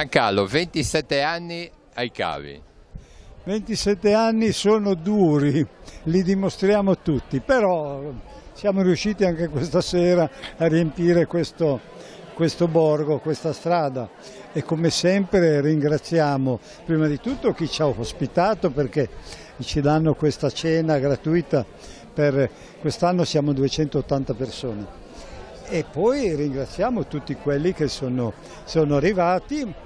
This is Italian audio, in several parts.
Giancarlo, 27 anni ai cavi. 27 anni sono duri, li dimostriamo tutti, però siamo riusciti anche questa sera a riempire questo borgo, questa strada, e come sempre ringraziamo prima di tutto chi ci ha ospitato, perché ci danno questa cena gratuita, per quest'anno siamo 280 persone, e poi ringraziamo tutti quelli che sono arrivati,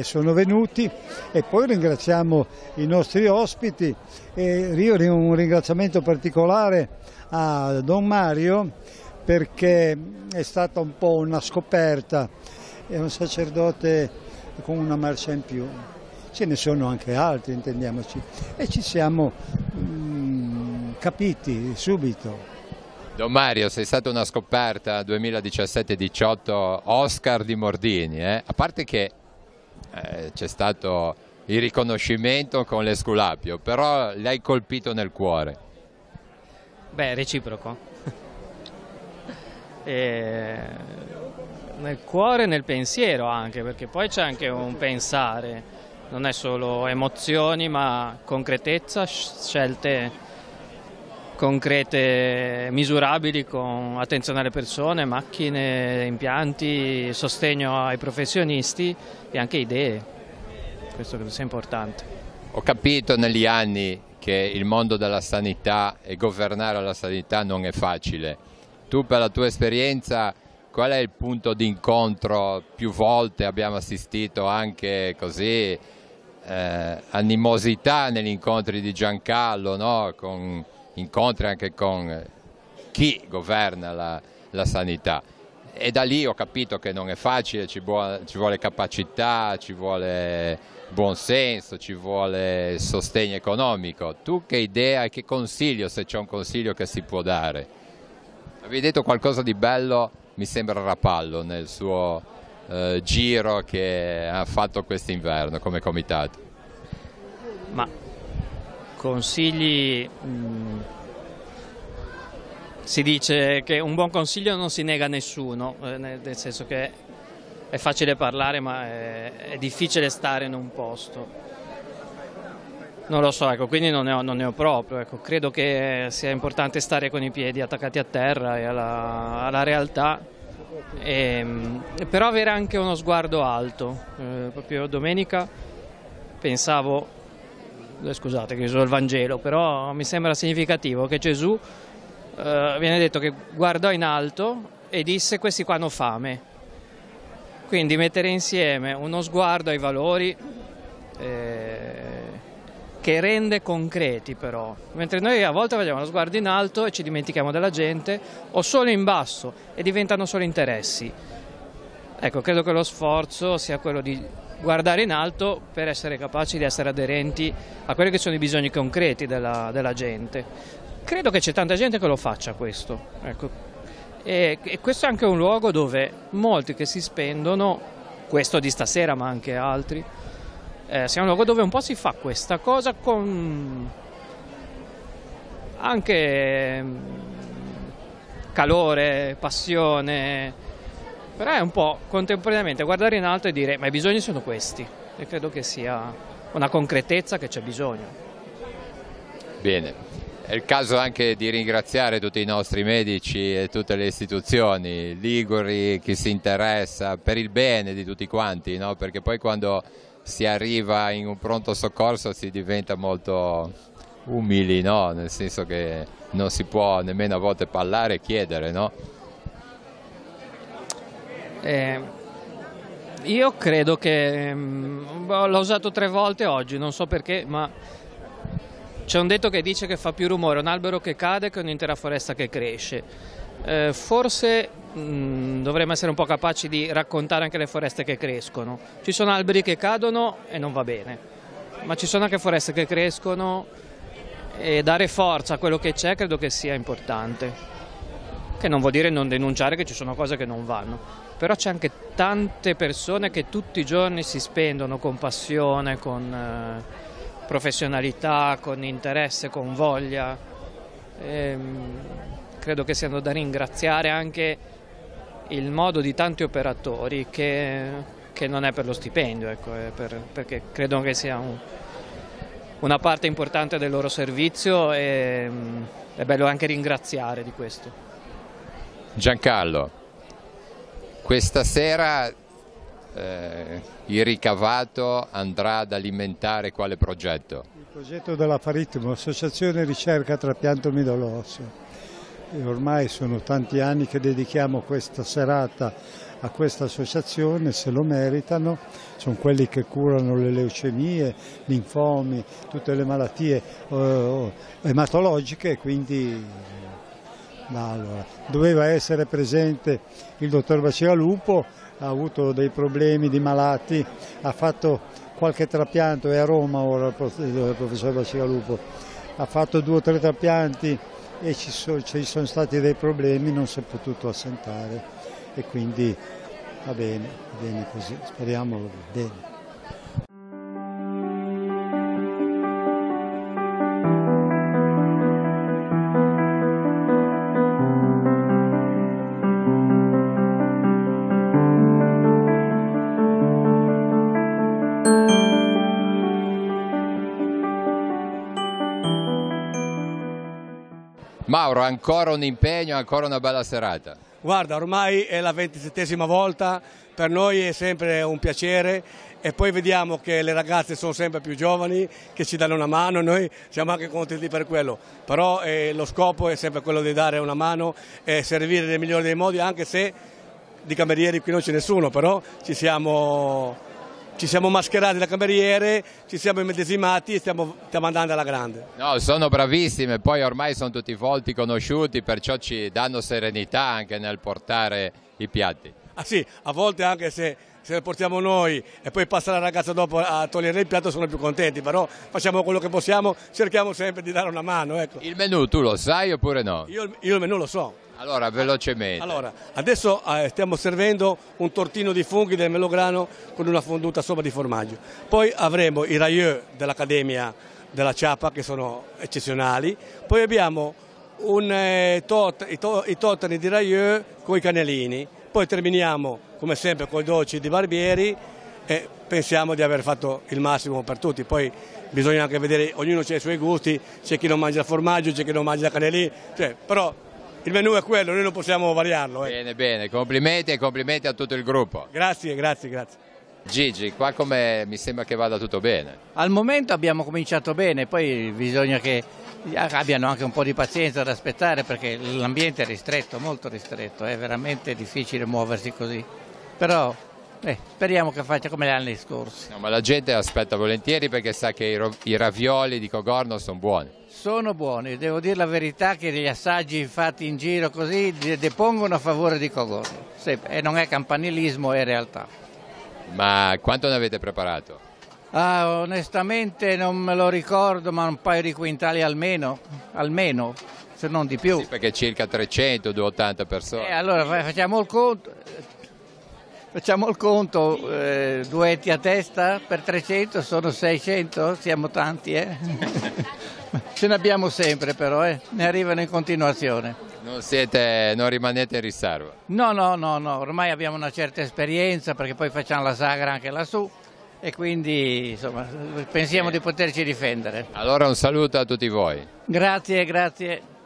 sono venuti, e poi ringraziamo i nostri ospiti, e io un ringraziamento particolare a Don Mario, perché è stata un po' una scoperta, è un sacerdote con una marcia in più, ce ne sono anche altri, intendiamoci, e ci siamo capiti subito. Don Mario, sei stata una scoperta 2017-18, Oscar di Mordini, a parte che c'è stato il riconoscimento con l'Esculapio, però l'hai colpito nel cuore. Beh, reciproco. Nel cuore e nel pensiero anche, perché poi c'è anche un pensare, non è solo emozioni ma concretezza, scelte concrete, misurabili, con attenzione alle persone, macchine, impianti, sostegno ai professionisti e anche idee. Questo credo sia importante. Ho capito negli anni che il mondo della sanità e governare la sanità non è facile. Tu, per la tua esperienza, qual è il punto di incontro? Più volte abbiamo assistito anche così animosità negli incontri di Giancarlo, no? Con incontri anche con chi governa la sanità, e da lì ho capito che non è facile, ci vuole capacità, ci vuole buonsenso, ci vuole sostegno economico. Tu che idea e che consiglio, se c'è un consiglio che si può dare? Avevi detto qualcosa di bello, mi sembra Rapallo, nel suo giro che ha fatto quest'inverno come comitato. Ma consigli, si dice che un buon consiglio non si nega a nessuno, nel senso che è facile parlare ma è difficile stare in un posto. Non lo so, ecco, quindi non ne ho proprio, ecco. Credo che sia importante stare con i piedi attaccati a terra e alla realtà, però avere anche uno sguardo alto. Proprio domenica pensavo, scusate che uso il Vangelo, però mi sembra significativo che Gesù, viene detto che guardò in alto e disse: questi qua hanno fame. Quindi mettere insieme uno sguardo ai valori che rende concreti, però, mentre noi a volte facciamo lo sguardo in alto e ci dimentichiamo della gente, o solo in basso e diventano solo interessi. Ecco, credo che lo sforzo sia quello di guardare in alto per essere capaci di essere aderenti a quelli che sono i bisogni concreti della gente. Credo che c'è tanta gente che lo faccia questo, ecco. E questo è anche un luogo dove molti che si spendono, questo di stasera ma anche altri, sia un luogo dove un po' si fa questa cosa con anche calore, passione, però è un po' contemporaneamente guardare in alto e dire: ma i bisogni sono questi, e credo che sia una concretezza che c'è bisogno. Bene. È il caso anche di ringraziare tutti i nostri medici e tutte le istituzioni liguri, chi si interessa per il bene di tutti quanti, no? Perché poi quando si arriva in un pronto soccorso si diventa molto umili, no? Nel senso che non si può nemmeno a volte parlare e chiedere, no? Io credo che l'ho usato 3 volte oggi, non so perché, ma c'è un detto che dice che fa più rumore un albero che cade che un'intera foresta che cresce. Forse dovremmo essere un po' capaci di raccontare anche le foreste che crescono. Ci sono alberi che cadono e non va bene, ma ci sono anche foreste che crescono, e dare forza a quello che c'è credo che sia importante. Che non vuol dire non denunciare che ci sono cose che non vanno, però c'è anche tante persone che tutti i giorni si spendono con passione, con professionalità, con interesse, con voglia. Credo che siano da ringraziare anche il modo di tanti operatori che che non è per lo stipendio, ecco, perché credo che sia una parte importante del loro servizio e è bello anche ringraziare di questo. Giancarlo, questa sera il ricavato andrà ad alimentare quale progetto? Il progetto dell'Afaritmo, Associazione Ricerca Trapianto Midollo Osseo. E ormai sono tanti anni che dedichiamo questa serata a questa associazione, se lo meritano, sono quelli che curano le leucemie, linfomi, tutte le malattie ematologiche, quindi allora, doveva essere presente il dottor Bacigalupo, ha avuto dei problemi di malati, ha fatto qualche trapianto, è a Roma ora il professor Bacigalupo, ha fatto 2 o 3 trapianti e ci sono stati dei problemi, non si è potuto assentare e quindi va bene così, speriamo bene. Mauro, ancora un impegno, ancora una bella serata. Guarda, ormai è la 27ª volta, per noi è sempre un piacere e poi vediamo che le ragazze sono sempre più giovani, che ci danno una mano, noi siamo anche contenti per quello, però lo scopo è sempre quello di dare una mano e servire nel migliore dei modi, anche se di camerieri qui non c'è nessuno, però ci siamo mascherati da cameriere, ci siamo immedesimati e stiamo andando alla grande. No, sono bravissime, poi ormai sono tutti volti conosciuti, perciò ci danno serenità anche nel portare i piatti. Ah sì, a volte anche se le portiamo noi e poi passa la ragazza dopo a togliere il piatto sono più contenti, però facciamo quello che possiamo, cerchiamo sempre di dare una mano. Ecco. Il menù tu lo sai oppure no? Io il menù lo so. Allora, velocemente. Allora, adesso stiamo servendo un tortino di funghi del melograno con una fonduta sopra di formaggio. Poi avremo i railleux dell'Accademia della Ciapa che sono eccezionali. Poi abbiamo i totani di railleux con i cannellini. Poi terminiamo come sempre con i dolci di Barbieri e pensiamo di aver fatto il massimo per tutti. Poi bisogna anche vedere, ognuno ha i suoi gusti, c'è chi non mangia il formaggio, c'è chi non mangia i cannellini, però il menù è quello, noi non possiamo variarlo. Bene, bene, complimenti e complimenti a tutto il gruppo. Grazie. Gigi, qua come mi sembra che vada tutto bene? Al momento abbiamo cominciato bene, poi bisogna che abbiano anche un po' di pazienza ad aspettare perché l'ambiente è ristretto, molto ristretto, è veramente difficile muoversi così. Però speriamo che faccia come gli anni scorsi. No, ma la gente aspetta volentieri perché sa che i ravioli di Cogorno sono buoni. Sono buoni, devo dire la verità che gli assaggi fatti in giro così depongono a favore di Cogorno. E non è campanilismo, è realtà. Ma quanto ne avete preparato? Onestamente non me lo ricordo, ma un paio di quintali almeno, se non di più. Sì, perché circa 300-280 persone. Allora facciamo il conto, 2 etti a testa per 300 sono 600, siamo tanti, Ce ne abbiamo sempre però, ne arrivano in continuazione. Non rimanete in riserva? No, ormai abbiamo una certa esperienza perché poi facciamo la sagra anche lassù e quindi insomma pensiamo di poterci difendere. Allora un saluto a tutti voi. Grazie.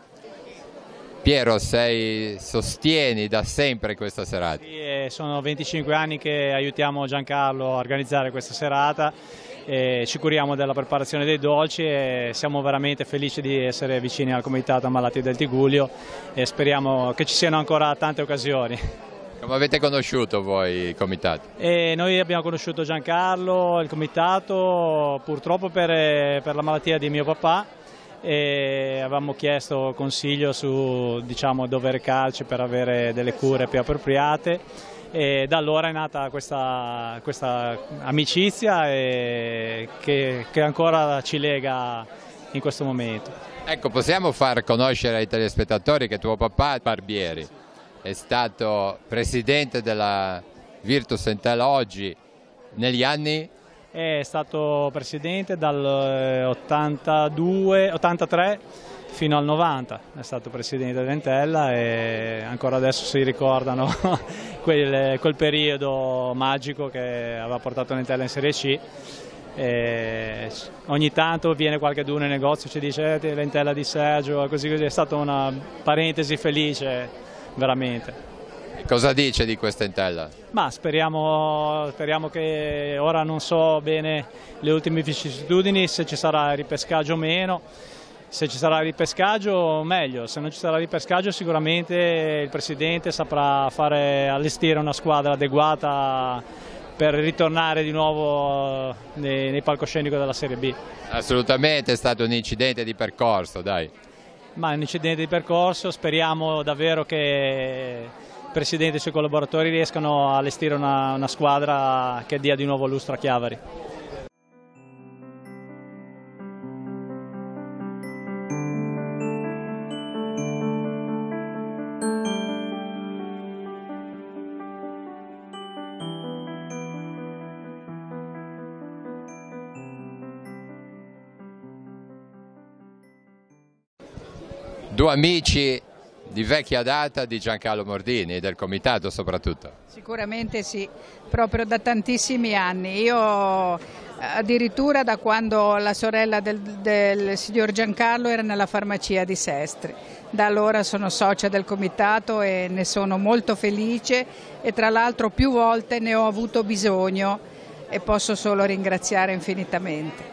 Piero, sostieni da sempre questa serata? Sì, sono 25 anni che aiutiamo Giancarlo a organizzare questa serata, ci curiamo della preparazione dei dolci e siamo veramente felici di essere vicini al Comitato Ammalati del Tigullio e speriamo che ci siano ancora tante occasioni. Come avete conosciuto voi il comitato? Noi abbiamo conosciuto Giancarlo, il comitato, purtroppo per la malattia di mio papà, e avevamo chiesto consiglio su dove recarci per avere delle cure più appropriate e da allora è nata questa amicizia che ancora ci lega in questo momento. Ecco, possiamo far conoscere ai telespettatori che tuo papà Barbieri è stato presidente della Virtus Entella oggi negli anni? È stato presidente dal 83 fino al 90, è stato presidente dell'Entella e ancora adesso si ricordano quel periodo magico che aveva portato l'Entella in Serie C. Ogni tanto viene qualcuno nel negozio e ci dice l'Entella di Sergio, così, è stata una parentesi felice veramente. Cosa dice di questa Entella? Ma speriamo che, ora non so bene le ultime vicissitudini, se ci sarà ripescaggio o meno. Se ci sarà ripescaggio meglio, se non ci sarà ripescaggio sicuramente il Presidente saprà allestire una squadra adeguata per ritornare di nuovo nei palcoscenico della Serie B. Assolutamente, è stato un incidente di percorso, dai. Ma è un incidente di percorso, speriamo davvero che il Presidente e i suoi collaboratori riescano a allestire una squadra che dia di nuovo lustro a Chiavari. Due amici di vecchia data di Giancarlo Mordini e del comitato soprattutto. Sicuramente sì, proprio da tantissimi anni. Io addirittura da quando la sorella del signor Giancarlo era nella farmacia di Sestri. Da allora sono socia del comitato e ne sono molto felice e tra l'altro più volte ne ho avuto bisogno e posso solo ringraziare infinitamente.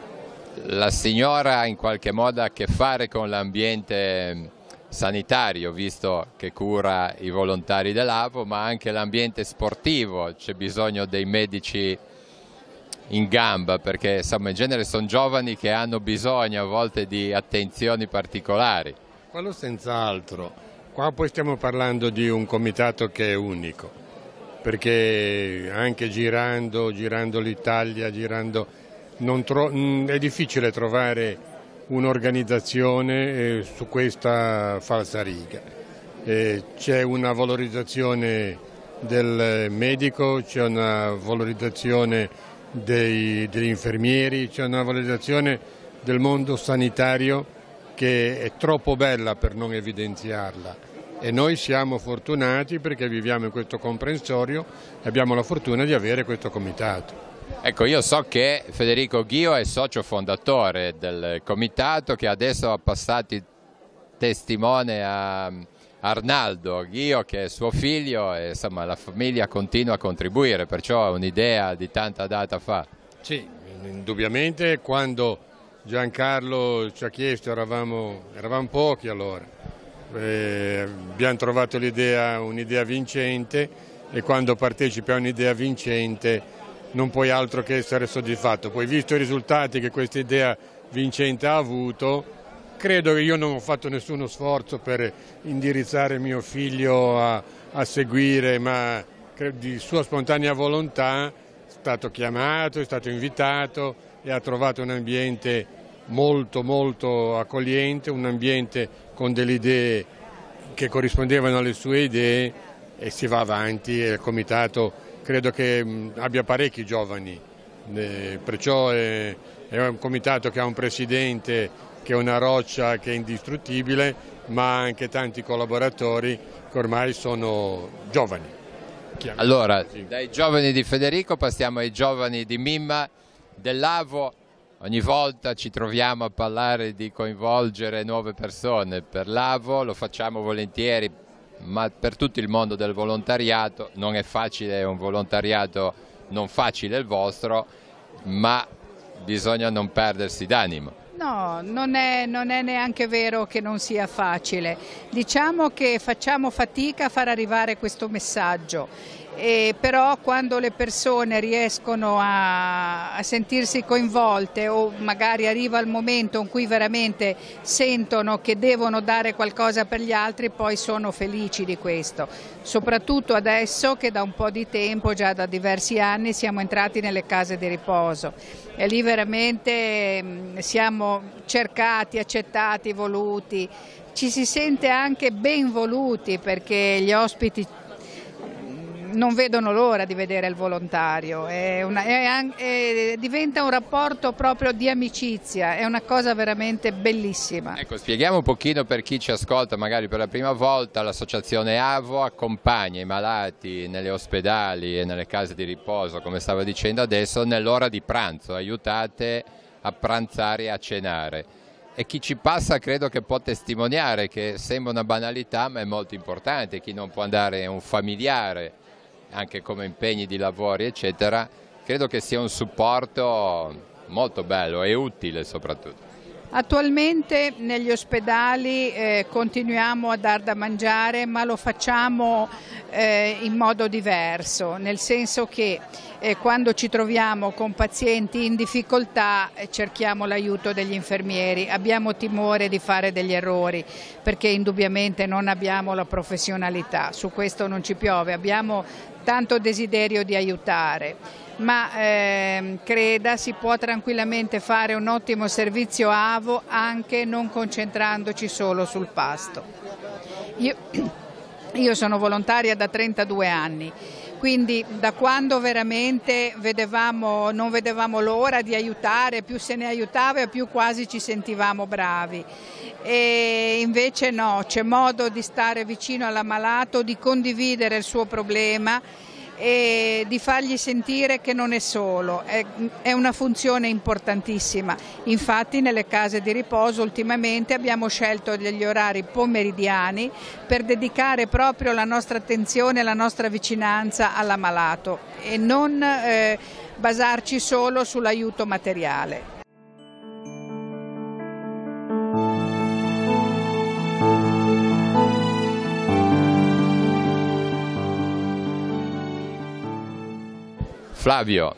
La signora in qualche modo ha a che fare con l'ambiente sanitario, visto che cura i volontari dell'AVO, ma anche l'ambiente sportivo, c'è bisogno dei medici in gamba, perché insomma in genere sono giovani che hanno bisogno a volte di attenzioni particolari. Quello senz'altro. Qua poi stiamo parlando di un comitato che è unico, perché anche girando l'Italia, è difficile trovare un'organizzazione su questa falsariga. C'è una valorizzazione del medico, c'è una valorizzazione degli infermieri, c'è una valorizzazione del mondo sanitario che è troppo bella per non evidenziarla. E noi siamo fortunati perché viviamo in questo comprensorio e abbiamo la fortuna di avere questo comitato. Ecco, io so che Federico Ghio è socio fondatore del comitato, che adesso ha passato il testimone a Arnaldo Ghio, che è suo figlio, e insomma la famiglia continua a contribuire, perciò è un'idea di tanta data fa. Sì, indubbiamente quando Giancarlo ci ha chiesto eravamo pochi allora, abbiamo trovato un'idea vincente e quando partecipi a un'idea vincente non puoi altro che essere soddisfatto. Poi visto i risultati che questa idea vincente ha avuto, credo che io non ho fatto nessuno sforzo per indirizzare mio figlio a seguire, ma di sua spontanea volontà è stato chiamato, è stato invitato e ha trovato un ambiente molto molto accogliente, un ambiente con delle idee che corrispondevano alle sue idee e si va avanti e il comitato credo che abbia parecchi giovani, perciò è un comitato che ha un presidente che è una roccia che è indistruttibile, ma anche tanti collaboratori che ormai sono giovani. Allora, dai giovani di Federico passiamo ai giovani di Mimma, dell'AVO. Ogni volta ci troviamo a parlare di coinvolgere nuove persone per l'AVO, lo facciamo volentieri, ma per tutto il mondo del volontariato non è facile, è un volontariato non facile il vostro, ma bisogna non perdersi d'animo. No, non è neanche vero che non sia facile. Diciamo che facciamo fatica a far arrivare questo messaggio. Però quando le persone riescono a sentirsi coinvolte o magari arriva il momento in cui veramente sentono che devono dare qualcosa per gli altri, poi sono felici di questo. Soprattutto adesso che da un po' di tempo, già da diversi anni, siamo entrati nelle case di riposo e lì veramente siamo cercati, accettati, voluti. Ci si sente anche ben voluti perché gli ospiti non vedono l'ora di vedere il volontario, diventa un rapporto proprio di amicizia, è una cosa veramente bellissima. Ecco, spieghiamo un pochino per chi ci ascolta magari per la prima volta. L'associazione AVO accompagna i malati negli ospedali e nelle case di riposo, come stavo dicendo adesso, nell'ora di pranzo, aiutate a pranzare e a cenare. E chi ci passa credo che può testimoniare che sembra una banalità ma è molto importante. Chi non può andare è un familiare, anche come impegni di lavori eccetera, credo che sia un supporto molto bello e utile soprattutto. Attualmente negli ospedali continuiamo a dar da mangiare, ma lo facciamo in modo diverso, nel senso che quando ci troviamo con pazienti in difficoltà cerchiamo l'aiuto degli infermieri. Abbiamo timore di fare degli errori perché indubbiamente non abbiamo la professionalità, su questo non ci piove, abbiamo tanto desiderio di aiutare, ma creda, si può tranquillamente fare un ottimo servizio AVO anche non concentrandoci solo sul pasto. Io sono volontaria da 32 anni, quindi da quando veramente non vedevamo l'ora di aiutare, più se ne aiutava e più quasi ci sentivamo bravi. E invece no, c'è modo di stare vicino all'ammalato, di condividere il suo problema e di fargli sentire che non è solo, è una funzione importantissima. Infatti nelle case di riposo ultimamente abbiamo scelto degli orari pomeridiani per dedicare proprio la nostra attenzione e la nostra vicinanza all'ammalato e non basarci solo sull'aiuto materiale. Flavio,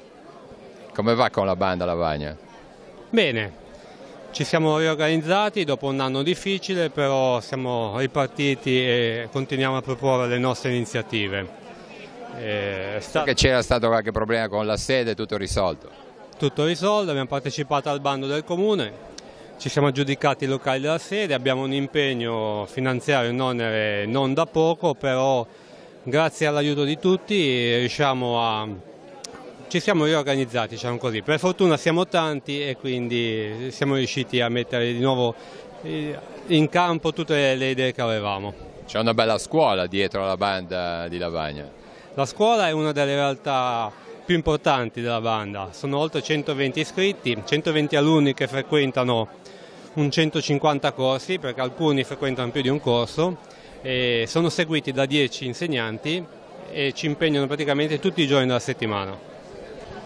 come va con la banda Lavagna? Bene, ci siamo riorganizzati dopo un anno difficile, però siamo ripartiti e continuiamo a proporre le nostre iniziative. Che c'era stato qualche problema con la sede, tutto risolto? Tutto risolto, abbiamo partecipato al bando del comune, ci siamo aggiudicati i locali della sede, abbiamo un impegno finanziario non da poco, però grazie all'aiuto di tutti ci siamo riorganizzati, diciamo così. Per fortuna siamo tanti e quindi siamo riusciti a mettere di nuovo in campo tutte le idee che avevamo. C'è una bella scuola dietro la banda di Lavagna. La scuola è una delle realtà più importanti della banda, sono oltre 120 iscritti, 120 alunni che frequentano un 150 corsi, perché alcuni frequentano più di un corso, e sono seguiti da 10 insegnanti e ci impegnano praticamente tutti i giorni della settimana.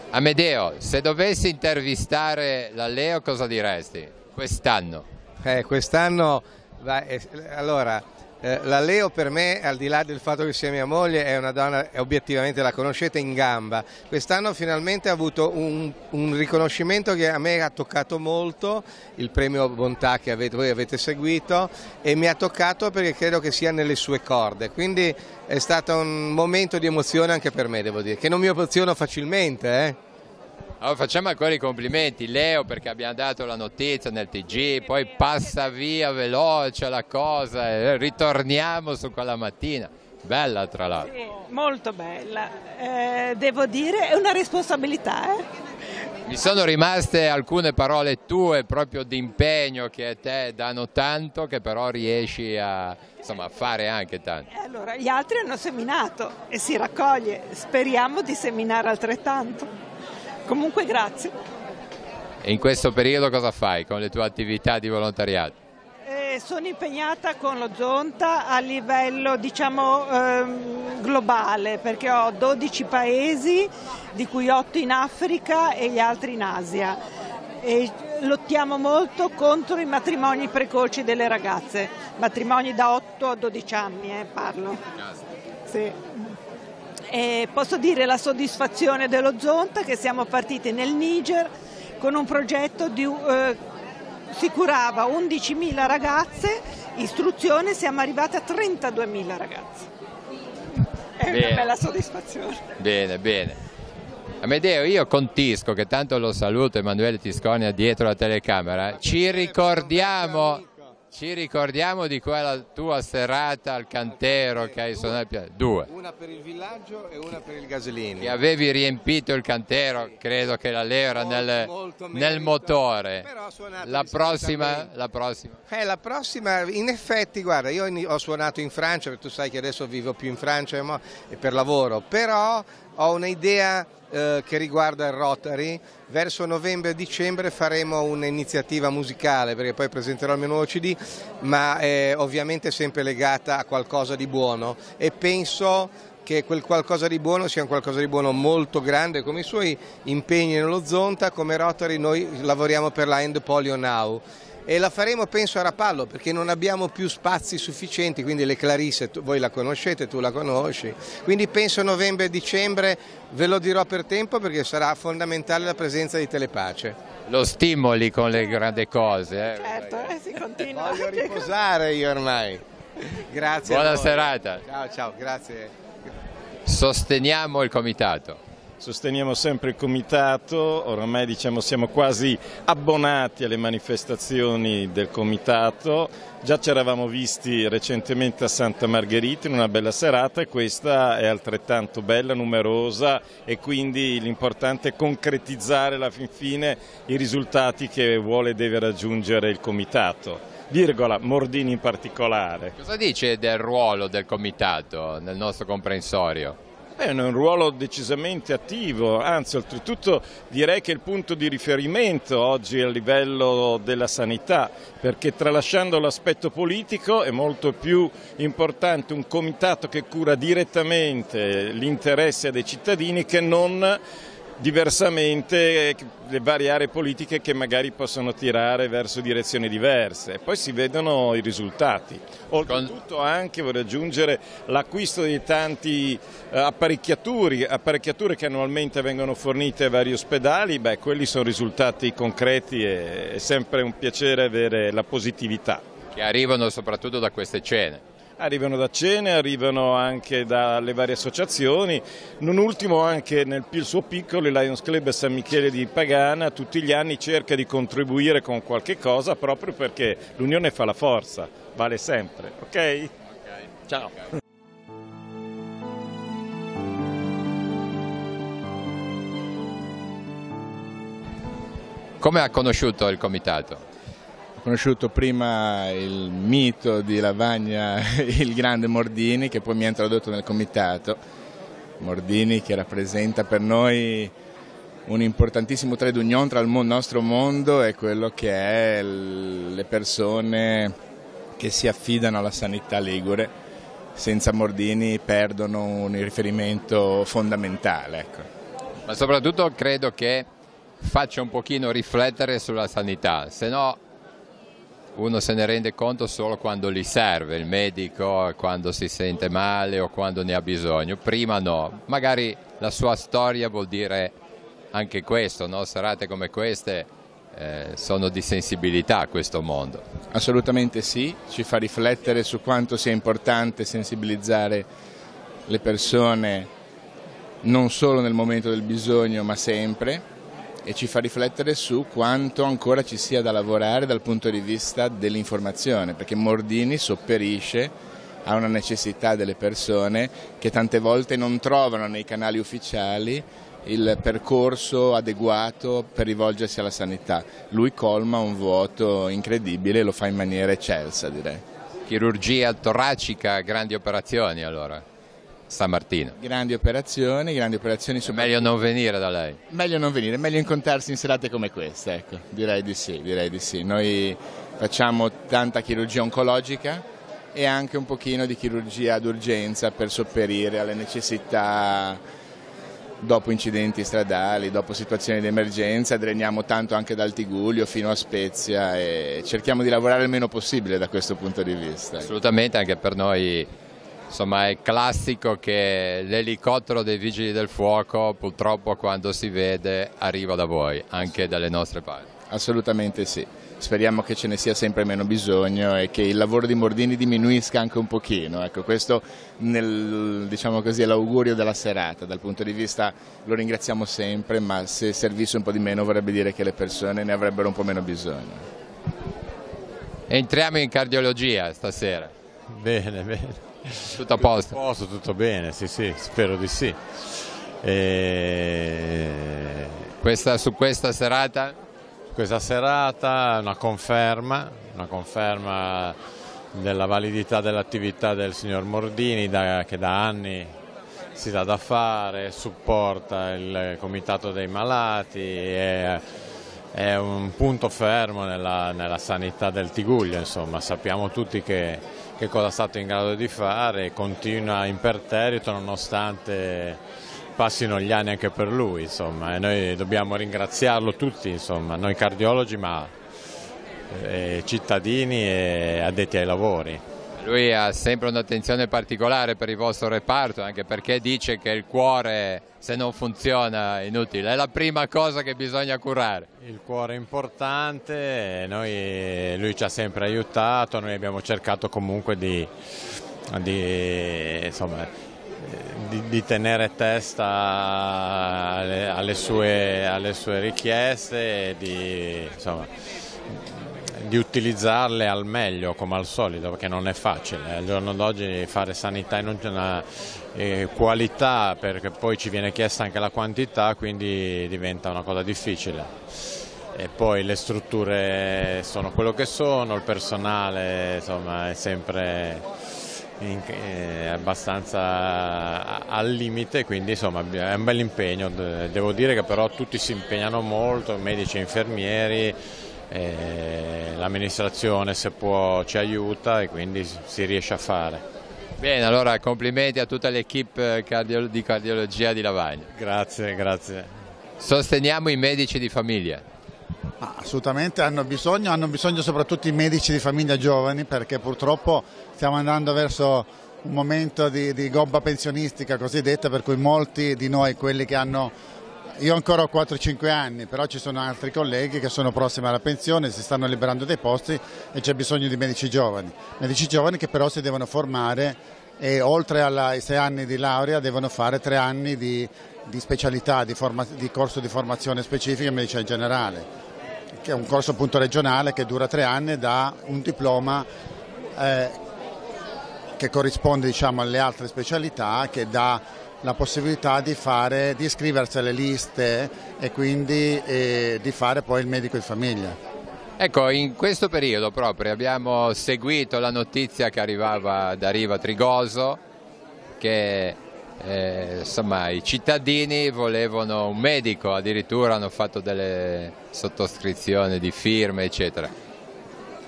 Amedeo, se dovessi intervistare la Leo cosa diresti quest'anno? Quest'anno, allora, la Leo per me, al di là del fatto che sia mia moglie, è una donna, obiettivamente la conoscete, in gamba. Quest'anno finalmente ha avuto un riconoscimento che a me ha toccato molto, il premio Bontà che voi avete seguito, e mi ha toccato perché credo che sia nelle sue corde, quindi è stato un momento di emozione anche per me, devo dire, che non mi emoziono facilmente. Allora, facciamo ancora i complimenti, Leo, perché abbiamo dato la notizia nel TG, poi passa via veloce la cosa e ritorniamo su quella mattina. Bella tra l'altro. Sì, molto bella, devo dire è una responsabilità. Mi sono rimaste alcune parole tue proprio di impegno che a te danno tanto, che però riesci a fare anche tanto. Allora, gli altri hanno seminato e si raccoglie, speriamo di seminare altrettanto. Comunque grazie. E in questo periodo cosa fai con le tue attività di volontariato? Sono impegnata con lo Zonta a livello globale, perché ho 12 paesi, di cui 8 in Africa e gli altri in Asia. E lottiamo molto contro i matrimoni precoci delle ragazze, matrimoni da 8 a 12 anni parlo. Sì. E posso dire la soddisfazione dello Zonta che siamo partiti nel Niger con un progetto si curava 11.000 ragazze, istruzione, siamo arrivati a 32.000 ragazze. È una bella soddisfazione. Bene, bene. Amedeo, io contisco, che tanto lo saluto, Emanuele Tiscornia dietro la telecamera, ci ricordiamo Ci ricordiamo di quella tua serata al Cantero che hai suonato? Due. Una per il villaggio e una per il Gasolini. Che avevi riempito il Cantero, credo che la lei era nel motore. La prossima? La prossima, in effetti, guarda, io ho suonato in Francia, perché tu sai che adesso vivo più in Francia per lavoro, però ho un'idea che riguarda il Rotary. Verso novembre-dicembre faremo un'iniziativa musicale, perché poi presenterò il mio nuovo CD, ma ovviamente sempre legata a qualcosa di buono, e penso che quel qualcosa di buono sia un qualcosa di buono molto grande, come i suoi impegni nello Zonta. Come Rotary noi lavoriamo per la End Polio Now, e la faremo penso a Rapallo, perché non abbiamo più spazi sufficienti, quindi le Clarisse, voi la conoscete, tu la conosci, quindi penso novembre e dicembre, ve lo dirò per tempo, perché sarà fondamentale la presenza di Telepace. Lo stimoli con le grandi cose. Certo, si continua. Voglio riposare io ormai. Grazie. Buona serata. Ciao, grazie. Sosteniamo il comitato. Sosteniamo sempre il comitato, oramai diciamo siamo quasi abbonati alle manifestazioni del comitato, già ci eravamo visti recentemente a Santa Margherita in una bella serata, e questa è altrettanto bella, numerosa, e quindi l'importante è concretizzare alla fin fine i risultati che vuole e deve raggiungere il comitato. Virgola, Mordini in particolare. Cosa dice del ruolo del comitato nel nostro comprensorio? È un ruolo decisamente attivo, anzi oltretutto direi che è il punto di riferimento oggi a livello della sanità, perché tralasciando l'aspetto politico è molto più importante un comitato che cura direttamente l'interesse dei cittadini che non diversamente le varie aree politiche che magari possono tirare verso direzioni diverse, e poi si vedono i risultati. Oltretutto anche vorrei aggiungere l'acquisto di tanti apparecchiature che annualmente vengono fornite ai vari ospedali, quelli sono risultati concreti, e è sempre un piacere avere la positività. Che arrivano soprattutto da queste cene. Arrivano da cene, arrivano anche dalle varie associazioni, non ultimo anche nel suo piccolo il Lions Club San Michele di Pagana tutti gli anni cerca di contribuire con qualche cosa, proprio perché l'unione fa la forza, vale sempre, ok? Ciao! Come ha conosciuto il comitato? Ho conosciuto prima il mito di Lavagna, il grande Mordini, che poi mi ha introdotto nel comitato. Mordini che rappresenta per noi un importantissimo trade union tra il nostro mondo e quello che è le persone che si affidano alla sanità ligure. Senza Mordini perdono un riferimento fondamentale. Ecco. Ma soprattutto credo che faccia un pochino riflettere sulla sanità, se no uno se ne rende conto solo quando gli serve il medico, quando si sente male o quando ne ha bisogno, prima no. Magari la sua storia vuol dire anche questo, no? Serate come queste sono di sensibilità a questo mondo. Assolutamente sì, ci fa riflettere su quanto sia importante sensibilizzare le persone non solo nel momento del bisogno ma sempre, e ci fa riflettere su quanto ancora ci sia da lavorare dal punto di vista dell'informazione, perché Mordini sopperisce a una necessità delle persone che tante volte non trovano nei canali ufficiali il percorso adeguato per rivolgersi alla sanità. Lui colma un vuoto incredibile e lo fa in maniera eccelsa, direi. Chirurgia toracica, grandi operazioni allora? San Martino. Grandi operazioni È meglio non venire da lei. Meglio non venire, meglio incontrarsi in serate come queste, ecco. Direi di sì. Noi facciamo tanta chirurgia oncologica e anche un pochino di chirurgia d'urgenza per sopperire alle necessità dopo incidenti stradali, dopo situazioni di emergenza. Dreniamo tanto anche dal Tigullio fino a Spezia e cerchiamo di lavorare il meno possibile da questo punto di vista. Assolutamente, anche per noi. Insomma, è classico che l'elicottero dei Vigili del Fuoco purtroppo quando si vede arriva da voi, anche dalle nostre parti. Assolutamente sì, speriamo che ce ne sia sempre meno bisogno e che il lavoro di Mordini diminuisca anche un pochino. Ecco, questo diciamo così, è l'augurio della serata, dal punto di vista lo ringraziamo sempre, ma se servisse un po' di meno vorrebbe dire che le persone ne avrebbero un po' meno bisogno. Entriamo in cardiologia stasera. Bene, bene. Tutto a posto? Tutto bene, sì, spero di sì. Su questa serata? Questa serata una conferma della validità dell'attività del signor Mordini che da anni si dà da fare, supporta il comitato dei malati, è un punto fermo nella sanità del Tigullio, insomma. Sappiamo tutti che cosa è stato in grado di fare, continua imperterrito nonostante passino gli anni anche per lui, insomma, e noi dobbiamo ringraziarlo tutti, insomma, noi cardiologi ma cittadini e addetti ai lavori. Lui ha sempre un'attenzione particolare per il vostro reparto, anche perché dice che il cuore, se non funziona, è inutile, è la prima cosa che bisogna curare. Il cuore è importante, lui ci ha sempre aiutato, noi abbiamo cercato comunque di tenere testa alle sue richieste e di utilizzarle al meglio come al solito, perché non è facile. Al giorno d'oggi fare sanità in una qualità, perché poi ci viene chiesta anche la quantità, quindi diventa una cosa difficile. E poi le strutture sono quello che sono, il personale è sempre abbastanza al limite, quindi è un bel impegno. Devo dire che però tutti si impegnano molto, medici e infermieri, l'amministrazione se può ci aiuta e quindi si riesce a fare. Bene, allora complimenti a tutta l'equipe di cardiologia di Lavagna. Grazie. Sosteniamo i medici di famiglia. Assolutamente hanno bisogno soprattutto i medici di famiglia giovani, perché purtroppo stiamo andando verso un momento di gobba pensionistica cosiddetta, per cui molti di noi, quelli che hanno, io ancora ho 4-5 anni, però ci sono altri colleghi che sono prossimi alla pensione, si stanno liberando dei posti e c'è bisogno di medici giovani che però si devono formare e oltre ai 6 anni di laurea devono fare 3 anni di specialità, di corso di formazione specifica in medicina generale, che è un corso appunto regionale che dura 3 anni e dà un diploma che corrisponde alle altre specialità, che dà la possibilità di iscriversi alle liste e quindi di fare poi il medico di famiglia. Ecco, in questo periodo proprio abbiamo seguito la notizia che arrivava da Riva Trigoso che i cittadini volevano un medico, addirittura hanno fatto delle sottoscrizioni di firme eccetera.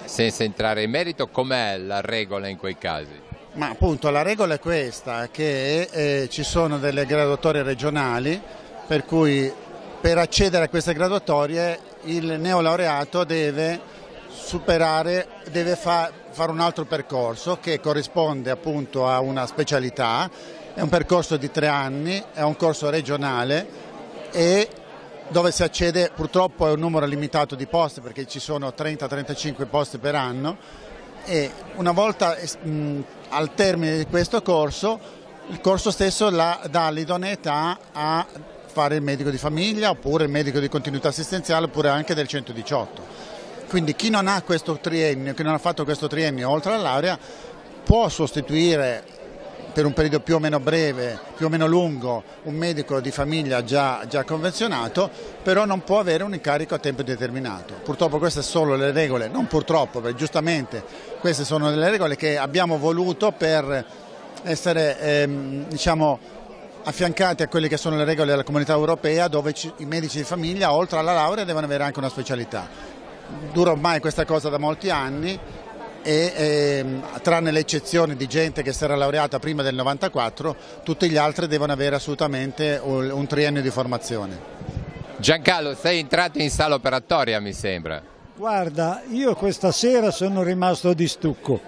Senza entrare in merito, com'è la regola in quei casi? Ma appunto la regola è questa, che ci sono delle graduatorie regionali, per cui per accedere a queste graduatorie il neolaureato deve fare un altro percorso che corrisponde appunto a una specialità. È un percorso di 3 anni, è un corso regionale e dove si accede, purtroppo è un numero limitato di posti perché ci sono 30-35 posti per anno, e una volta al termine di questo corso, il corso stesso dà l'idoneità a fare il medico di famiglia oppure il medico di continuità assistenziale oppure anche del 118. Quindi chi non ha questo triennio, chi non ha fatto questo triennio oltre alla laurea può sostituire per un periodo più o meno breve, più o meno lungo, un medico di famiglia già convenzionato, però non può avere un incarico a tempo determinato. Purtroppo queste sono le regole, non purtroppo, perché giustamente queste sono delle regole che abbiamo voluto per essere affiancati a quelle che sono le regole della Comunità Europea, dove i medici di famiglia oltre alla laurea devono avere anche una specialità. Dura ormai questa cosa da molti anni, e tranne le eccezioni di gente che si era laureata prima del 94, tutti gli altri devono avere assolutamente un triennio di formazione. Giancarlo, sei entrato in sala operatoria mi sembra. Guarda, io questa sera sono rimasto di stucco.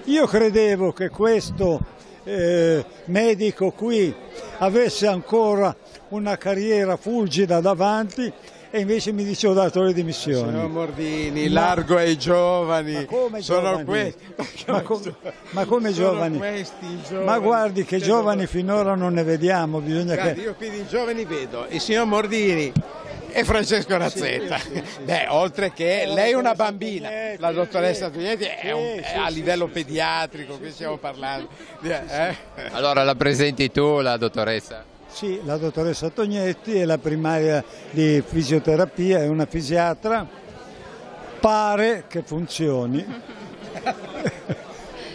Io credevo che questo medico qui avesse ancora una carriera fulgida davanti, e invece mi dice ho dato le dimissioni. Signor Mordini, largo ai giovani. Ma come sono giovani? questi? Ma come giovani? Giovani? Ma guardi che giovani finora non ne vediamo. Guardi, io qui di giovani vedo il signor Mordini e Francesco Razzetta. Beh, oltre che lei è una bambina, la dottoressa Tognetti è a livello pediatrico, qui stiamo parlando. Allora la presenti tu, la dottoressa? Sì, la dottoressa Tognetti è la primaria di fisioterapia, è una fisiatra, pare che funzioni.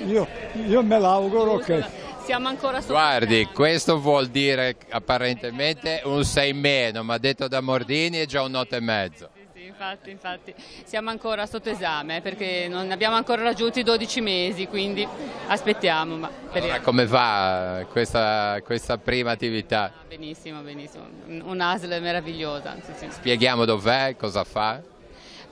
Io me l'auguro che... Siamo ancora sotto. Guardi, questo vuol dire apparentemente un 6 meno, ma detto da Mordini è già un 8,5. Sì, infatti, siamo ancora sotto esame perché non abbiamo ancora raggiunto i 12 mesi, quindi aspettiamo. Ma allora, come va questa prima attività? Benissimo, un'ASL meravigliosa. Sì. Spieghiamo dov'è, cosa fa?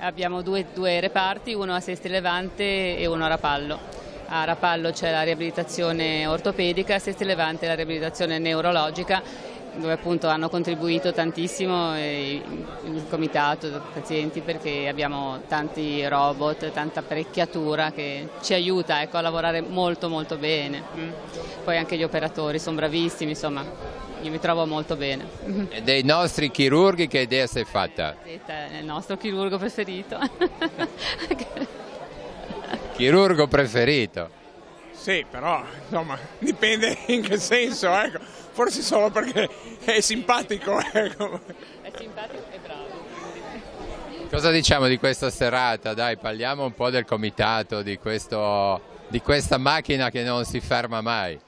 Abbiamo due reparti, uno a Sestri Levante e uno a Rapallo. A Rapallo c'è la riabilitazione ortopedica, a Sestri Levante la riabilitazione neurologica, dove appunto hanno contribuito tantissimo il comitato dei pazienti, perché abbiamo tanti robot, tanta apparecchiatura che ci aiuta, ecco, a lavorare molto molto bene. Poi anche gli operatori sono bravissimi, insomma io mi trovo molto bene. E dei nostri chirurghi che idea sei fatta? È il nostro chirurgo preferito. Chirurgo preferito? Sì, però insomma dipende in che senso, ecco. Forse solo perché è simpatico, ecco. È simpatico e bravo. Cosa diciamo di questa serata? Dai, parliamo un po' del comitato, di questa macchina che non si ferma mai.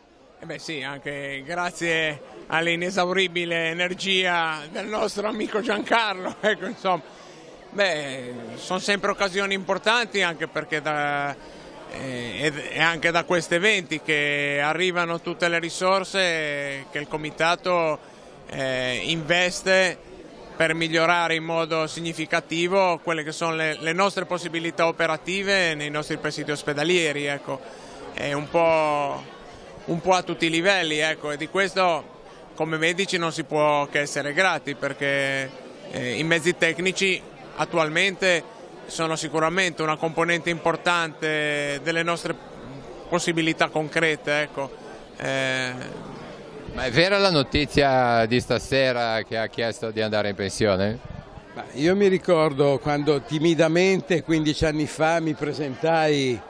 Beh sì, anche grazie all'inesauribile energia del nostro amico Giancarlo, ecco, insomma. Beh, sono sempre occasioni importanti, anche perché è anche da questi eventi che arrivano tutte le risorse che il comitato investe per migliorare in modo significativo quelle che sono le nostre possibilità operative nei nostri presidi ospedalieri, ecco. È un po' a tutti i livelli, ecco, e di questo come medici non si può che essere grati, perché i mezzi tecnici attualmente sono sicuramente una componente importante delle nostre possibilità concrete, ecco. Ma è vera la notizia di stasera che ha chiesto di andare in pensione? Io mi ricordo quando timidamente 15 anni fa mi presentai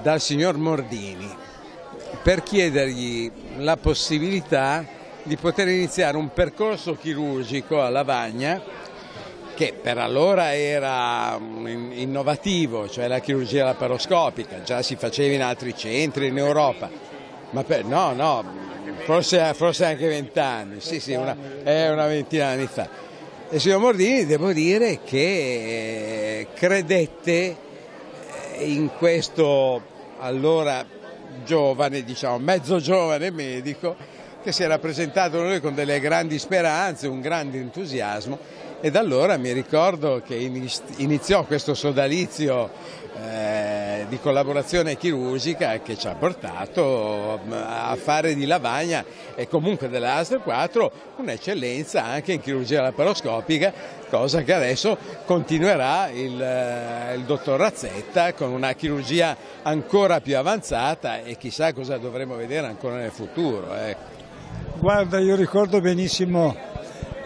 dal signor Mordini per chiedergli la possibilità di poter iniziare un percorso chirurgico a Lavagna, che per allora era innovativo, cioè la chirurgia laparoscopica, già si faceva in altri centri in Europa, ma forse anche 20 anni, sì, una ventina di anni fa. E il signor Mordini, devo dire che credette in questo allora giovane, diciamo mezzo giovane medico, che si era presentato a noi con delle grandi speranze, un grande entusiasmo. E da allora mi ricordo che iniziò questo sodalizio di collaborazione chirurgica che ci ha portato a fare di Lavagna e comunque della ASL 4 un'eccellenza anche in chirurgia laparoscopica, cosa che adesso continuerà il dottor Razzetta con una chirurgia ancora più avanzata e chissà cosa dovremo vedere ancora nel futuro. Guarda, io ricordo benissimo,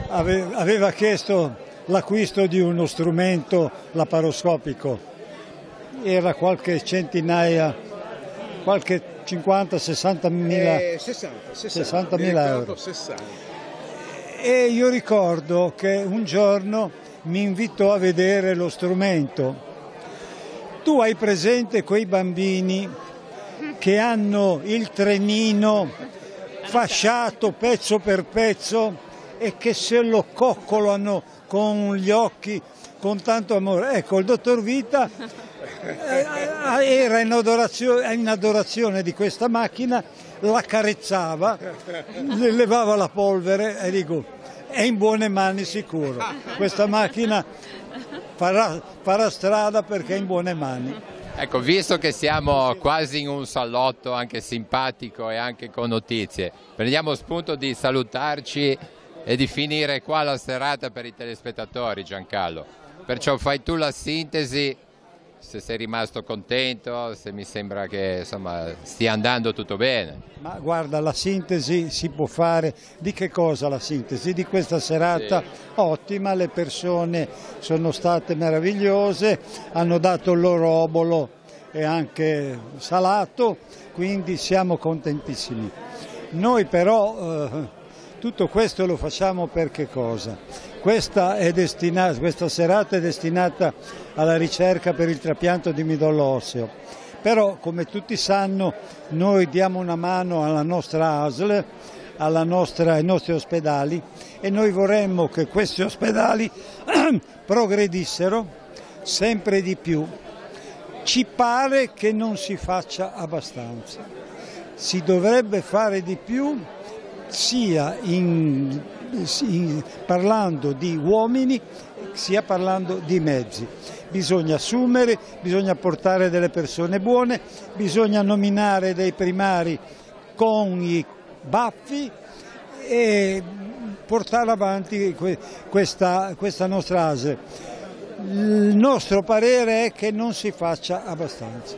aveva chiesto l'acquisto di uno strumento laparoscopico, era qualche centinaia, qualche 50-60 mila 60.000 euro. 60. E io ricordo che un giorno mi invitò a vedere lo strumento. Tu hai presente quei bambini che hanno il trenino fasciato pezzo per pezzo e che se lo coccolano con gli occhi con tanto amore? Ecco, il dottor Vita era in adorazione di questa macchina, la carezzava, le levava la polvere e dico, è in buone mani sicuro, questa macchina farà strada perché è in buone mani. Ecco, visto che siamo quasi in un salotto anche simpatico e anche con notizie, prendiamo spunto di salutarci e di finire qua la serata per i telespettatori, Giancarlo. Perciò fai tu la sintesi se sei rimasto contento, se mi sembra che insomma stia andando tutto bene. Ma guarda, la sintesi si può fare. Di che cosa la sintesi? Di questa serata ottima, le persone sono state meravigliose, hanno dato il loro obolo e anche salato, quindi siamo contentissimi. Noi però tutto questo lo facciamo per che cosa? Questa serata è destinata alla ricerca per il trapianto di midollo osseo, però come tutti sanno noi diamo una mano alla nostra ASL, ai nostri ospedali, e noi vorremmo che questi ospedali progredissero sempre di più. Ci pare che non si faccia abbastanza, si dovrebbe fare di più, sia parlando di uomini sia parlando di mezzi. Bisogna assumere, bisogna portare delle persone buone, bisogna nominare dei primari con i baffi e portare avanti questa nostra ASL. Il nostro parere è che non si faccia abbastanza.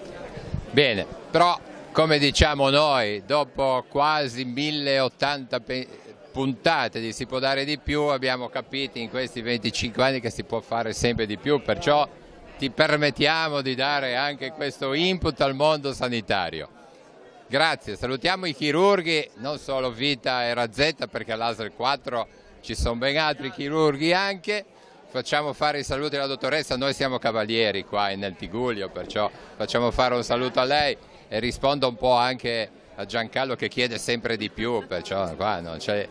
Bene, però come diciamo noi, dopo quasi 1080 puntate di Si può dare di più, abbiamo capito in questi 25 anni che si può fare sempre di più, perciò ti permettiamo di dare anche questo input al mondo sanitario. Grazie, salutiamo i chirurghi, non solo Vita e Razzetta, perché all'ASL 4 ci sono ben altri chirurghi anche. Facciamo fare i saluti alla dottoressa, noi siamo cavalieri qua nel Tigullio, perciò facciamo fare un saluto a lei e rispondo un po' anche a Giancarlo che chiede sempre di più, perciò qua non c'è...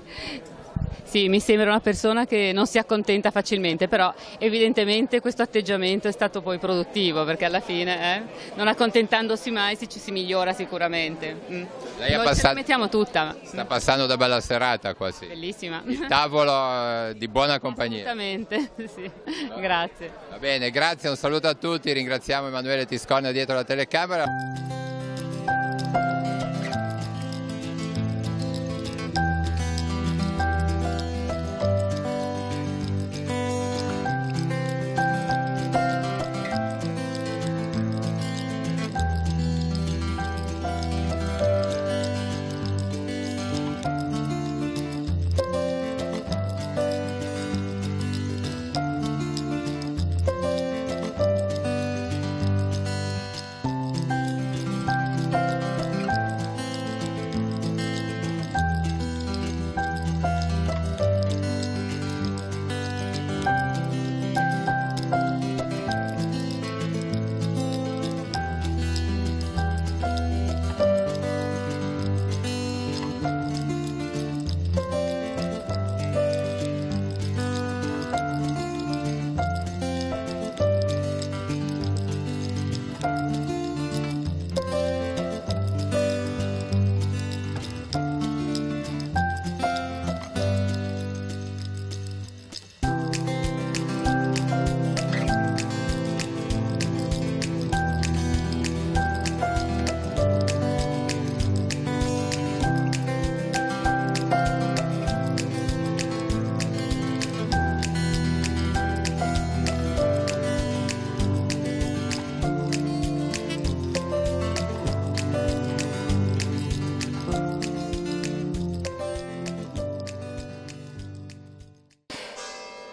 Sì, mi sembra una persona che non si accontenta facilmente, però evidentemente questo atteggiamento è stato poi produttivo, perché alla fine non accontentandosi mai si migliora sicuramente. Lei noi ce la mettiamo tutta. Sta passando da bella serata quasi. Bellissima. Il tavolo di buona compagnia. Assolutamente, sì. Grazie. Va bene, grazie, un saluto a tutti, ringraziamo Emanuele Tiscornia dietro la telecamera.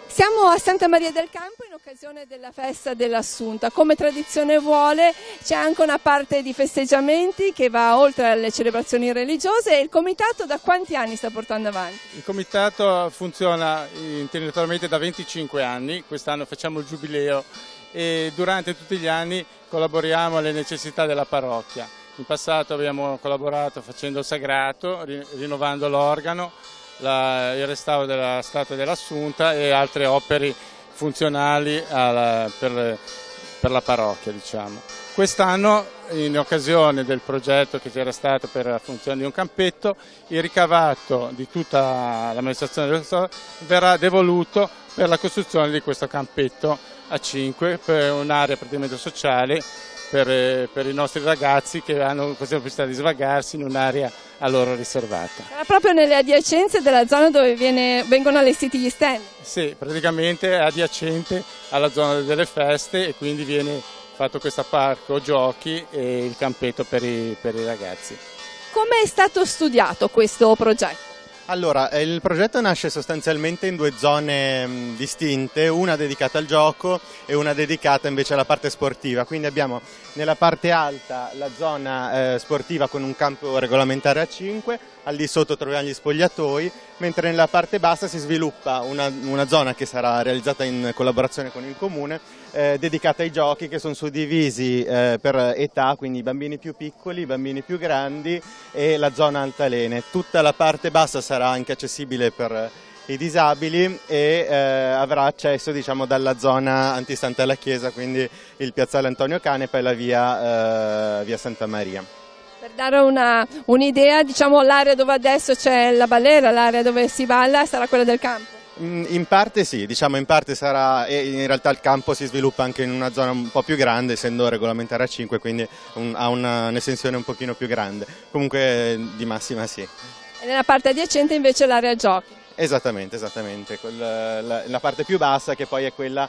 Siamo a Santa Maria del Campo in occasione della festa dell'Assunta. Come tradizione vuole c'è anche una parte di festeggiamenti che va oltre alle celebrazioni religiose, e il comitato da quanti anni sta portando avanti? Il comitato funziona territorialmente da 25 anni, quest'anno facciamo il giubileo e durante tutti gli anni collaboriamo alle necessità della parrocchia. In passato abbiamo collaborato facendo il sagrato, rinnovando l'organo, il restauro della statua dell'Assunta e altre opere funzionali per la parrocchia, diciamo. Quest'anno, in occasione del progetto che c'era stato per la funzione di un campetto, il ricavato di tutta l'amministrazione del Stato verrà devoluto per la costruzione di questo campetto a 5, per un'area praticamente sociale per i nostri ragazzi che hanno questa possibilità di svagarsi in un'area a loro riservata. Era proprio nelle adiacenze della zona dove vengono allestiti gli stand? Sì, praticamente è adiacente alla zona delle feste e quindi viene fatto questo parco giochi e il campetto per i ragazzi. Come è stato studiato questo progetto? Allora, il progetto nasce sostanzialmente in due zone distinte, una dedicata al gioco e una dedicata invece alla parte sportiva. Quindi abbiamo nella parte alta la zona sportiva con un campo regolamentare a 5, al di sotto troviamo gli spogliatoi, mentre nella parte bassa si sviluppa una zona che sarà realizzata in collaborazione con il comune, dedicata ai giochi che sono suddivisi per età, quindi i bambini più piccoli, i bambini più grandi e la zona altalene. Tutta la parte bassa sarà anche accessibile per i disabili e avrà accesso, diciamo, dalla zona antistante alla chiesa, quindi il piazzale Antonio Cane e poi la via Santa Maria. Per dare un'idea, diciamo, l'area dove adesso c'è la balera, l'area dove si balla, sarà quella del campo? In parte sì, diciamo in parte sarà, e in realtà il campo si sviluppa anche in una zona un po' più grande, essendo regolamentare a 5, quindi ha un'estensione un pochino più grande, comunque di massima sì. E nella parte adiacente invece l'area giochi? Esattamente, la parte più bassa che poi è quella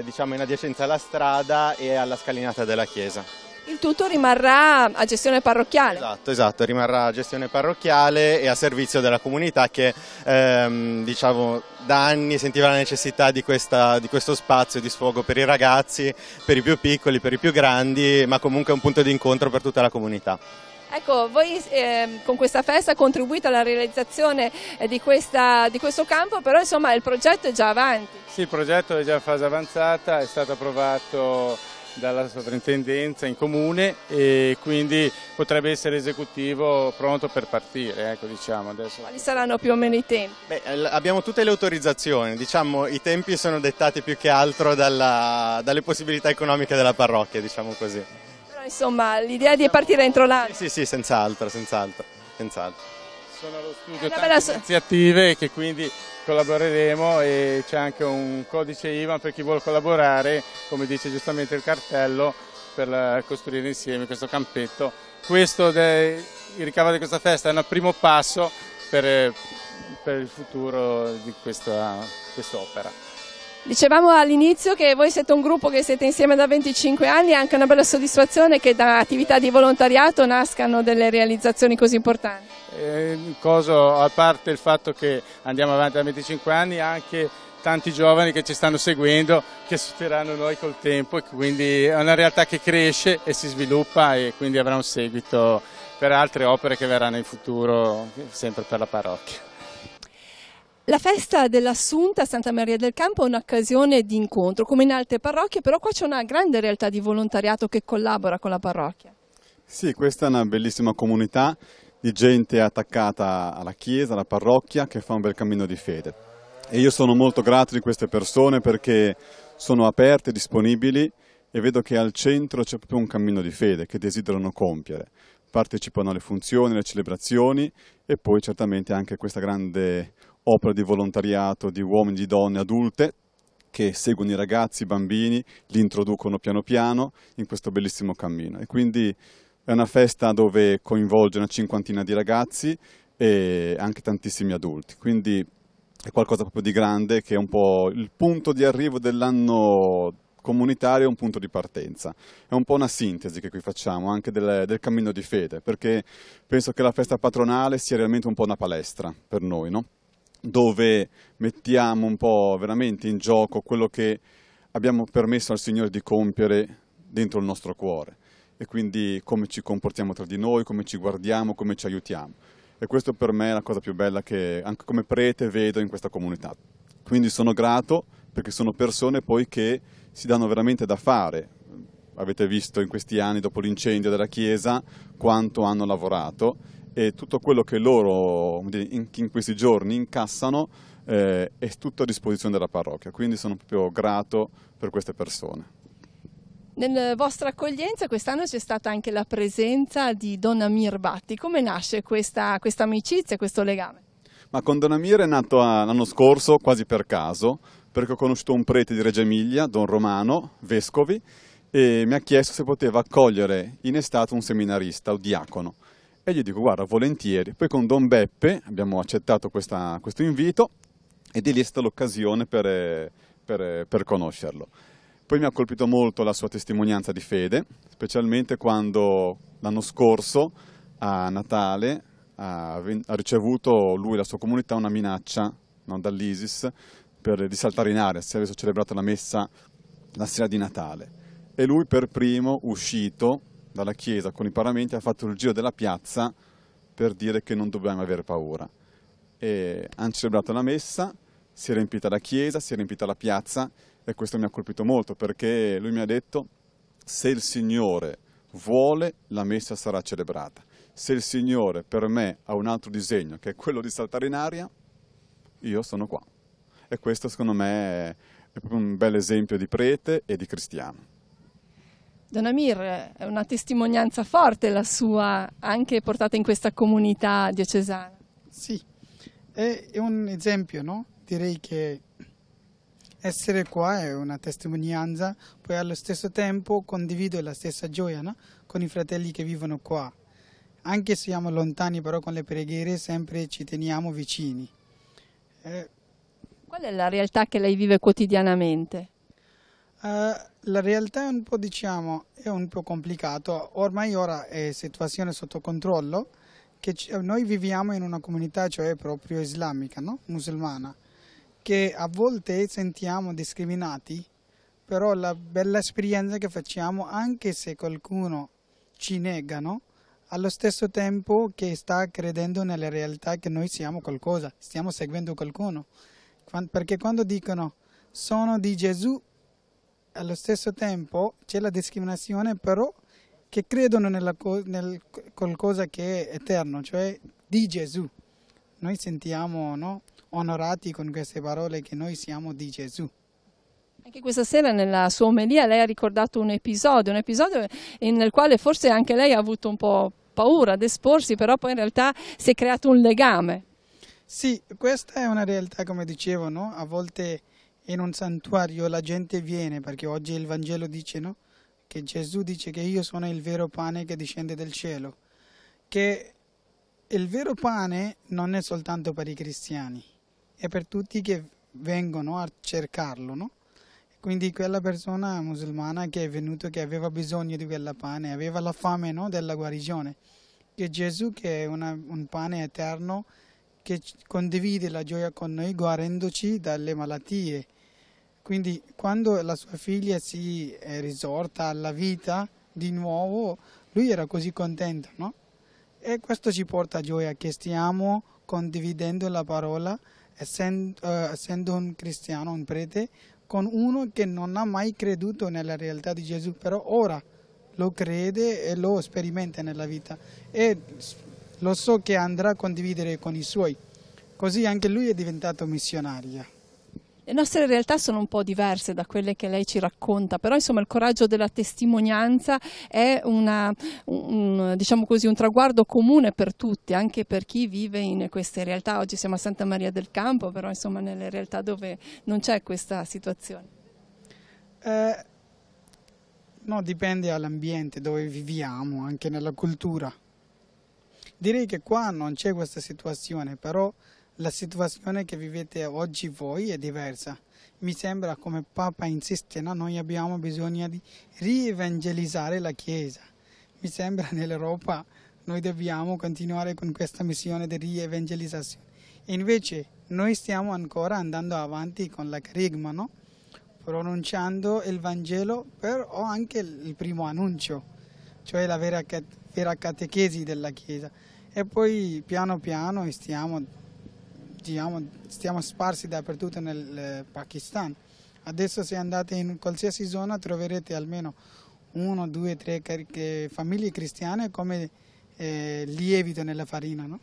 diciamo in adiacenza alla strada e alla scalinata della chiesa. Il tutto rimarrà a gestione parrocchiale? Esatto, rimarrà a gestione parrocchiale e a servizio della comunità che diciamo da anni sentiva la necessità di questo spazio di sfogo per i ragazzi, per i più piccoli, per i più grandi, ma comunque un punto di incontro per tutta la comunità. Ecco, voi con questa festa contribuite alla realizzazione di questo campo, però insomma il progetto è già avanti. Sì, il progetto è già in fase avanzata, è stato approvato dalla sovrintendenza in comune e quindi potrebbe essere esecutivo pronto per partire, ecco, diciamo adesso. Quali saranno più o meno i tempi? Abbiamo tutte le autorizzazioni, diciamo i tempi sono dettati più che altro dalle possibilità economiche della parrocchia, diciamo così. Però insomma l'idea di partire entro l'anno? Sì, senz'altro. Sono allo studio tante iniziative che quindi collaboreremo e c'è anche un codice IVAN per chi vuole collaborare, come dice giustamente il cartello, per costruire insieme questo campetto. Il ricavo di questa festa è un primo passo per il futuro di quest'opera. Dicevamo all'inizio che voi siete un gruppo che siete insieme da 25 anni, è anche una bella soddisfazione che da attività di volontariato nascano delle realizzazioni così importanti. A parte il fatto che andiamo avanti da 25 anni, anche tanti giovani che ci stanno seguendo, che assisteranno noi col tempo, e quindi è una realtà che cresce e si sviluppa e quindi avrà un seguito per altre opere che verranno in futuro, sempre per la parrocchia. La festa dell'Assunta a Santa Maria del Campo è un'occasione di incontro, come in altre parrocchie, però qua c'è una grande realtà di volontariato che collabora con la parrocchia. Sì, questa è una bellissima comunità di gente attaccata alla chiesa, alla parrocchia, che fa un bel cammino di fede. E io sono molto grato di queste persone perché sono aperte, disponibili e vedo che al centro c'è proprio un cammino di fede che desiderano compiere. Partecipano alle funzioni, alle celebrazioni e poi certamente anche questa grande opera di volontariato di uomini, di donne adulte che seguono i ragazzi, i bambini, li introducono piano piano in questo bellissimo cammino. E quindi è una festa dove coinvolge una cinquantina di ragazzi e anche tantissimi adulti, quindi è qualcosa proprio di grande che è un po' il punto di arrivo dell'anno comunitario, un punto di partenza. È un po' una sintesi che qui facciamo anche del cammino di fede, perché penso che la festa patronale sia realmente un po' una palestra per noi, no? Dove mettiamo un po' veramente in gioco quello che abbiamo permesso al Signore di compiere dentro il nostro cuore e quindi come ci comportiamo tra di noi, come ci guardiamo, come ci aiutiamo. E questo per me è la cosa più bella che anche come prete vedo in questa comunità. Quindi sono grato perché sono persone poi che si danno veramente da fare. Avete visto in questi anni, dopo l'incendio della chiesa, quanto hanno lavorato e tutto quello che loro in questi giorni incassano è tutto a disposizione della parrocchia. Quindi sono proprio grato per queste persone. Nella vostra accoglienza quest'anno c'è stata anche la presenza di Don Amir Batti. Come nasce questa amicizia, questo legame? Ma con Don Amir è nato l'anno scorso quasi per caso, perché ho conosciuto un prete di Reggio Emilia, Don Romano, vescovi, e mi ha chiesto se poteva accogliere in estate un seminarista, un diacono. E gli dico, guarda, volentieri. Poi con Don Beppe abbiamo accettato questo invito e di lì è stata l'occasione per conoscerlo. Poi mi ha colpito molto la sua testimonianza di fede, specialmente quando l'anno scorso a Natale ha ricevuto lui e la sua comunità una minaccia, no, dall'ISIS di saltare in aria se avesse celebrato la messa la sera di Natale. E lui per primo, uscito dalla chiesa con i paramenti, ha fatto il giro della piazza per dire che non dobbiamo avere paura. E hanno celebrato la messa, si è riempita la chiesa, si è riempita la piazza, e questo mi ha colpito molto perché lui mi ha detto: se il Signore vuole, la messa sarà celebrata. Se il Signore per me ha un altro disegno, che è quello di saltare in aria, io sono qua. E questo secondo me è proprio un bel esempio di prete e di cristiano. Don Amir, è una testimonianza forte la sua, anche portata in questa comunità diocesana. Sì, è un esempio, no? Direi che essere qua è una testimonianza, poi allo stesso tempo condivido la stessa gioia, no? Con i fratelli che vivono qua. Anche se siamo lontani, però con le preghiere sempre ci teniamo vicini. Qual è la realtà che lei vive quotidianamente? La realtà è un po', è un po' complicato. Ormai ora è situazione sotto controllo, che noi viviamo in una comunità, cioè proprio islamica, no? Musulmana, che a volte sentiamo discriminati, però la bella esperienza che facciamo, anche se qualcuno ci nega, no? Allo stesso tempo che sta credendo nella realtà che noi siamo qualcosa, stiamo seguendo qualcuno. Perché quando dicono sono di Gesù, allo stesso tempo c'è la discriminazione, però che credono nel qualcosa che è eterno, cioè di Gesù. Noi sentiamo, no, onorati con queste parole che noi siamo di Gesù. Anche questa sera nella sua omelia lei ha ricordato un episodio nel quale forse anche lei ha avuto un po' paura ad esporsi, però poi in realtà si è creato un legame. Sì, questa è una realtà, come dicevo, no? A volte in un santuario la gente viene, perché oggi il Vangelo dice, no? Che Gesù dice che io sono il vero pane che discende dal cielo, che il vero pane non è soltanto per i cristiani, è per tutti che vengono a cercarlo, no? Quindi quella persona musulmana che è venuta, che aveva bisogno di quella pane, aveva la fame, no, della guarigione, che Gesù, che è un pane eterno, che condivide la gioia con noi guarendoci dalle malattie. Quindi quando la sua figlia si è risorta alla vita di nuovo, lui era così contento, no? E questo ci porta a gioia, che stiamo condividendo la parola, essendo un cristiano, un prete, con uno che non ha mai creduto nella realtà di Gesù, però ora lo crede e lo sperimenta nella vita. E lo so che andrà a condividere con i suoi, così anche lui è diventato missionario. Le nostre realtà sono un po' diverse da quelle che lei ci racconta, però insomma il coraggio della testimonianza è diciamo così, un traguardo comune per tutti, anche per chi vive in queste realtà. Oggi siamo a Santa Maria del Campo, però insomma nelle realtà dove non c'è questa situazione. No, dipende dall'ambiente dove viviamo, anche nella cultura. Direi che qua non c'è questa situazione, però la situazione che vivete oggi voi è diversa. Mi sembra, come Papa insiste, no? Noi abbiamo bisogno di rievangelizzare la Chiesa. Mi sembra nell'Europa noi dobbiamo continuare con questa missione di rievangelizzazione. E invece noi stiamo ancora andando avanti con la carigma, no? Pronunciando il Vangelo, però anche il primo annuncio, cioè la vera catechesi della Chiesa. E poi piano piano stiamo sparsi dappertutto nel Pakistan. Adesso se andate in qualsiasi zona troverete almeno 1, 2, 3 famiglie cristiane come lievito nella farina, no?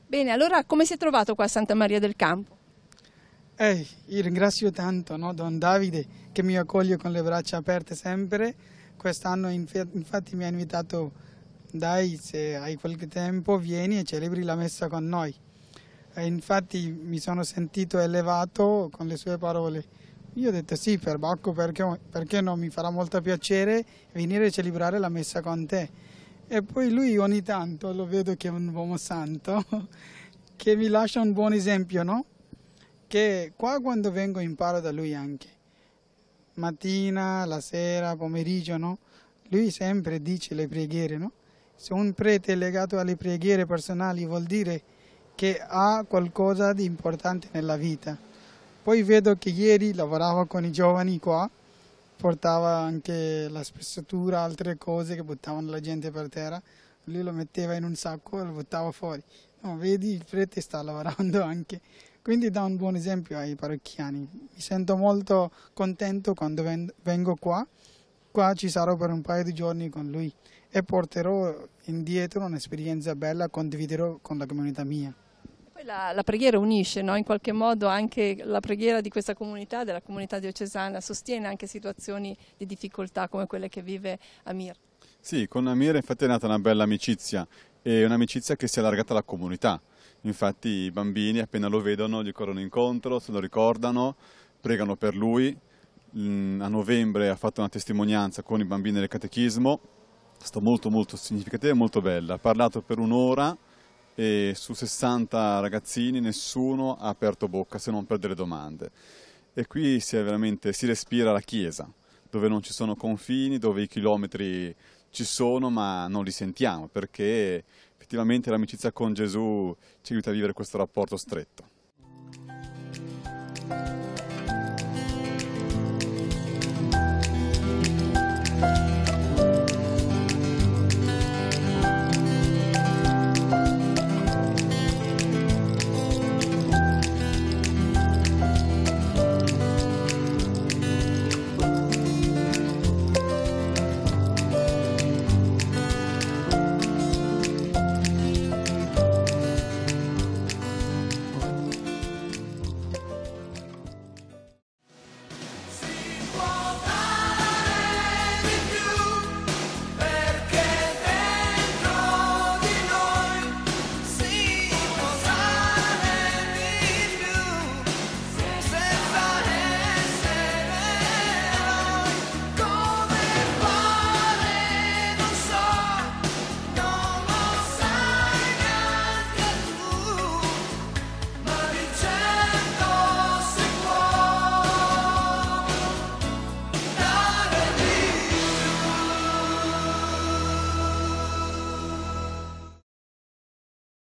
Bene, allora come si è trovato qua a Santa Maria del Campo? Io ringrazio tanto, no, Don Davide, che mi accoglie con le braccia aperte sempre. Quest'anno infatti mi ha invitato: dai, se hai qualche tempo vieni e celebri la messa con noi. Infatti mi sono sentito elevato con le sue parole. Io ho detto sì, perbacco, perché no, mi farà molto piacere venire a celebrare la messa con te. E poi lui ogni tanto lo vedo che è un uomo santo, che mi lascia un buon esempio, no? Che qua quando vengo imparo da lui anche. mattina, la sera, pomeriggio, no? Lui sempre dice le preghiere, no? Se un prete è legato alle preghiere personali vuol dire che ha qualcosa di importante nella vita. Poi vedo che ieri lavorava con i giovani qua, portava anche la spezzatura, altre cose che buttavano la gente per terra, lui lo metteva in un sacco e lo buttava fuori. No, vedi, il prete sta lavorando anche, quindi dà un buon esempio ai parrocchiani. Mi sento molto contento quando vengo qua ci sarò per un paio di giorni con lui e porterò indietro un'esperienza bella, condividerò con la comunità mia. Poi la preghiera unisce, no? In qualche modo anche la preghiera di questa comunità, della comunità diocesana, sostiene anche situazioni di difficoltà come quelle che vive Amir. Sì, con Amir infatti è nata una bella amicizia e un'amicizia che si è allargata alla comunità. Infatti i bambini appena lo vedono gli corrono incontro, se lo ricordano, pregano per lui. A novembre ha fatto una testimonianza con i bambini del catechismo, è stata molto significativa e molto bella. Ha parlato per un'ora e su 60 ragazzini nessuno ha aperto bocca se non per delle domande. E qui si respira la Chiesa, dove non ci sono confini, dove i chilometri ci sono ma non li sentiamo, perché effettivamente l'amicizia con Gesù ci aiuta a vivere questo rapporto stretto.